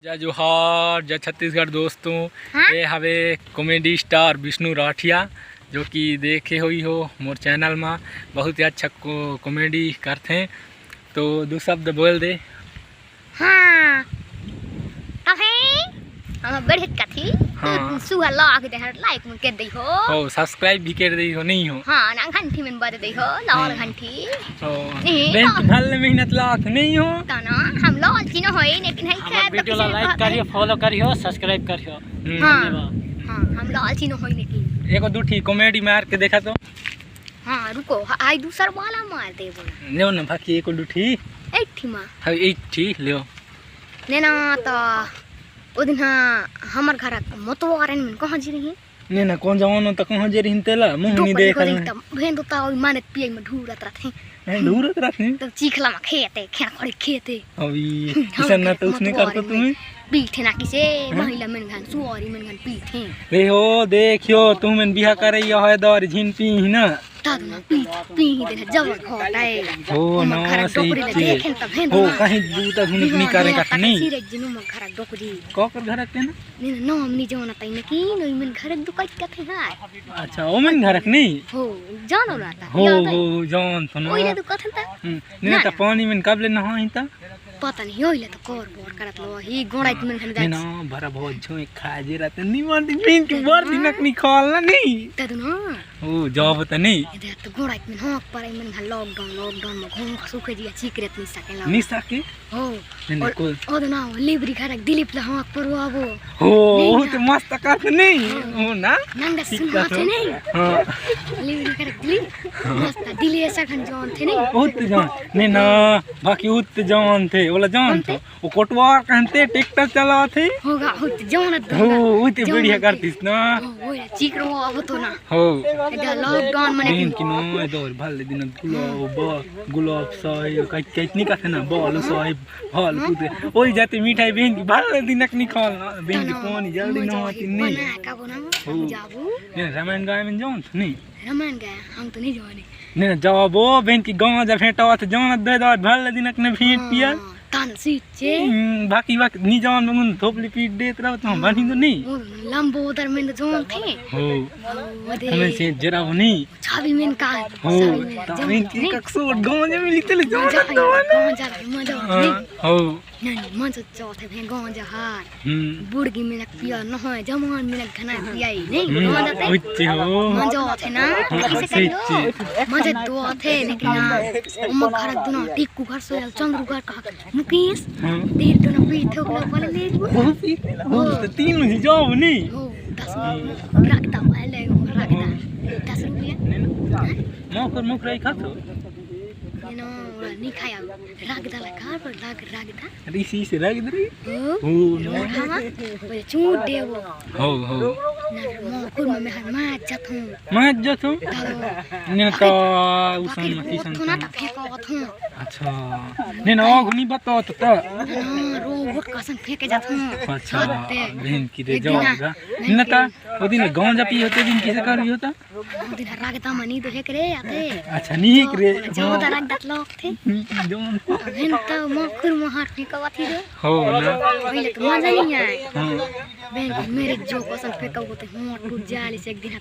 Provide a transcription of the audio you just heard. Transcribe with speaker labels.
Speaker 1: जय जोहार जय छत्तीसगढ़ दोस्तों। ये हवे कॉमेडी स्टार विष्णु राठिया जो कि देखे हुई हो मोर चैनल में बहुत ही अच्छा कॉमेडी करते। तो दो शब्द बोल दे।
Speaker 2: हाँ बढ़िया कथी
Speaker 1: हाँ
Speaker 2: सुहा लाग दे हर लाइक में कर दे हो
Speaker 1: सब्सक्राइब भी कर दी हो नहीं हो।
Speaker 2: हाँ ना घंटी में बज दे हो लाल घंटी
Speaker 1: बैंक भल मेहनत लाख नहीं हो
Speaker 2: तना हम लाल की न होई लेकिन है
Speaker 3: हमारे वीडियो ला लाइक करियो फॉलो करियो सब्सक्राइब करियो।
Speaker 2: हाँ हाँ हम लाल की न होई लेकिन
Speaker 1: एको दूठी कॉमेडी मार के देखा तो।
Speaker 2: हाँ रुको आई दूसर वाला मार दे बोला
Speaker 1: लेओ ना बाकी एको दूठी
Speaker 2: एठी मां
Speaker 1: हां एठी लेओ
Speaker 2: ने ना तो ओ दिन हमर घर मोतवारन में कहां जी रही
Speaker 1: ने ना कौन जाओ तो कहां जे रहिन तेला मुंह नहीं देख
Speaker 2: भेन तो ता माने पिए में ढूरत रहथे
Speaker 1: ढूरत रहथे
Speaker 2: तो चीखला में खेते खेना खड़े खेते
Speaker 1: अभी किसन ना तो उसने करतो तुम्हें
Speaker 2: पीठे ना किसे महिला मन घन सुवारी मन घन पीठे
Speaker 1: रे हो देखियो तुम मन बिहा करई है दर झिन पी ना
Speaker 2: ताद ना पी दे जबर घटाए
Speaker 1: हो ना सही
Speaker 2: देखें तब है
Speaker 1: हो कहीं दूता घुनी नहीं करे का नहीं
Speaker 2: सिरे जिनु म घर डोकरी
Speaker 1: कोकर घर के ना
Speaker 2: ने नाम नहीं जाना तई ने की नई मन घर दुकाई कथे है।
Speaker 1: अच्छा ओ मन घर नहीं
Speaker 2: हो जानो रहता
Speaker 1: हो जान तो ना
Speaker 2: ओइले दुकान ता
Speaker 1: ने त पानी में कब ले नहा ही त
Speaker 2: पता नहीं ओइले तो कोर बोर करत लो ही गोड़ाइत मन घन
Speaker 1: ना भरा बहुत झो खा जे रहते नहीं मान दिन के बार दिनक नहीं खालना नहीं
Speaker 2: तद ना
Speaker 1: ओ जॉब त नहीं
Speaker 2: इधर तो गोड़ाइत मन हक पर मन घन लॉकडाउन में घूम सुखे दिया सीक्रेट नहीं सकेला
Speaker 1: नहीं सके
Speaker 2: हो
Speaker 1: नहीं कोई
Speaker 2: ओ ना लिबरी घर दिलीप ला हक पर आबो
Speaker 1: हो ओ तो मस्त काट नहीं हो ना
Speaker 2: नंगा सुन थे नहीं
Speaker 1: हां
Speaker 2: लिबरी घर दिलीप मस्त दिली ऐसा घन जान थे नहीं
Speaker 1: उत जान नहीं ना बाकी उत जान थे बोला जान तो वो कोटवार कहते ट्रैक्टर चला थे
Speaker 2: होगा उत जान
Speaker 1: हो उत बढ़िया करतीस ना
Speaker 2: हो चिकरो अब तो ना
Speaker 1: हो
Speaker 2: इधर लॉकडाउन में
Speaker 1: दिन की नो इधर भल दिन गुलाब साई कितनी का थे ना बॉल साई भल पूते ओई जाते मिठाई बहन की भल दिनक नहीं खाना बहन की पानी जल्दी ना होती नहीं
Speaker 2: का बना हम जाबू
Speaker 1: ने रामायण गाय में जान नहीं
Speaker 2: रामायण गए हम तो नहीं जाने
Speaker 1: ने जाबो बहन की गांव जा भेंटवा तो जान दे दो भल दिनक ने भेंट पिया
Speaker 2: तान सीचे
Speaker 1: बाकी नहीं जान में थोपली पीट देत रहो तो हम बनी तो नहीं
Speaker 2: लंबो उधर में जान थे
Speaker 1: हो हमें से जरा वो नहीं
Speaker 2: छवि में का
Speaker 1: हो तमें की कक्सोट गांव में मिली चले जान तो
Speaker 2: गांव जा मजा नहीं
Speaker 1: हो
Speaker 2: नहीं मजा चौथे भें गांव जा हार बुड़गी में पिया न हो जमान में घना पियाई नहीं गांव जाते
Speaker 1: उच्च हो
Speaker 2: मजा थे ना किसे कहियो मजा तो थे लेकिन ना उम घर दुना टिक्कू घर से चंद्रू घर का मुकेश देर तो ना पीठ हो वाले ले
Speaker 1: हो तो तीन में जाओ नहीं
Speaker 2: हो 10 रखता वाले रखता 10 रुपया
Speaker 1: मुख रही खातो
Speaker 2: you know नहीं खाया रगदा लगा पर रगदा
Speaker 1: ऋषि से रग दरी
Speaker 2: हो
Speaker 1: नो
Speaker 2: हां वो चूट दे वो
Speaker 1: हो
Speaker 2: ना मो कुल में मा जथू
Speaker 1: मैं जथू ने तो उसन में किसन
Speaker 2: तो ना त फेंको थू
Speaker 1: अच्छा ने ना घुनी बताओ तो
Speaker 2: रोबोट कसम फेंके जाथू
Speaker 1: अच्छा बहन की दे जाओगा न ता ओ दिन गांव जा पी होते दिन किसे कर होता
Speaker 2: ओ दिन रगदा मनी तो फेंक रे आते
Speaker 1: अच्छा नहीं रे
Speaker 2: जो रगदा लोग थे
Speaker 1: जोन
Speaker 2: बहन तो मकुर महार फेंको थी रे
Speaker 1: हो ना
Speaker 2: पहले तो मजा नहीं आया बहन मेरे जो कसम फेंको होते हूं टूट जाली से एक दिन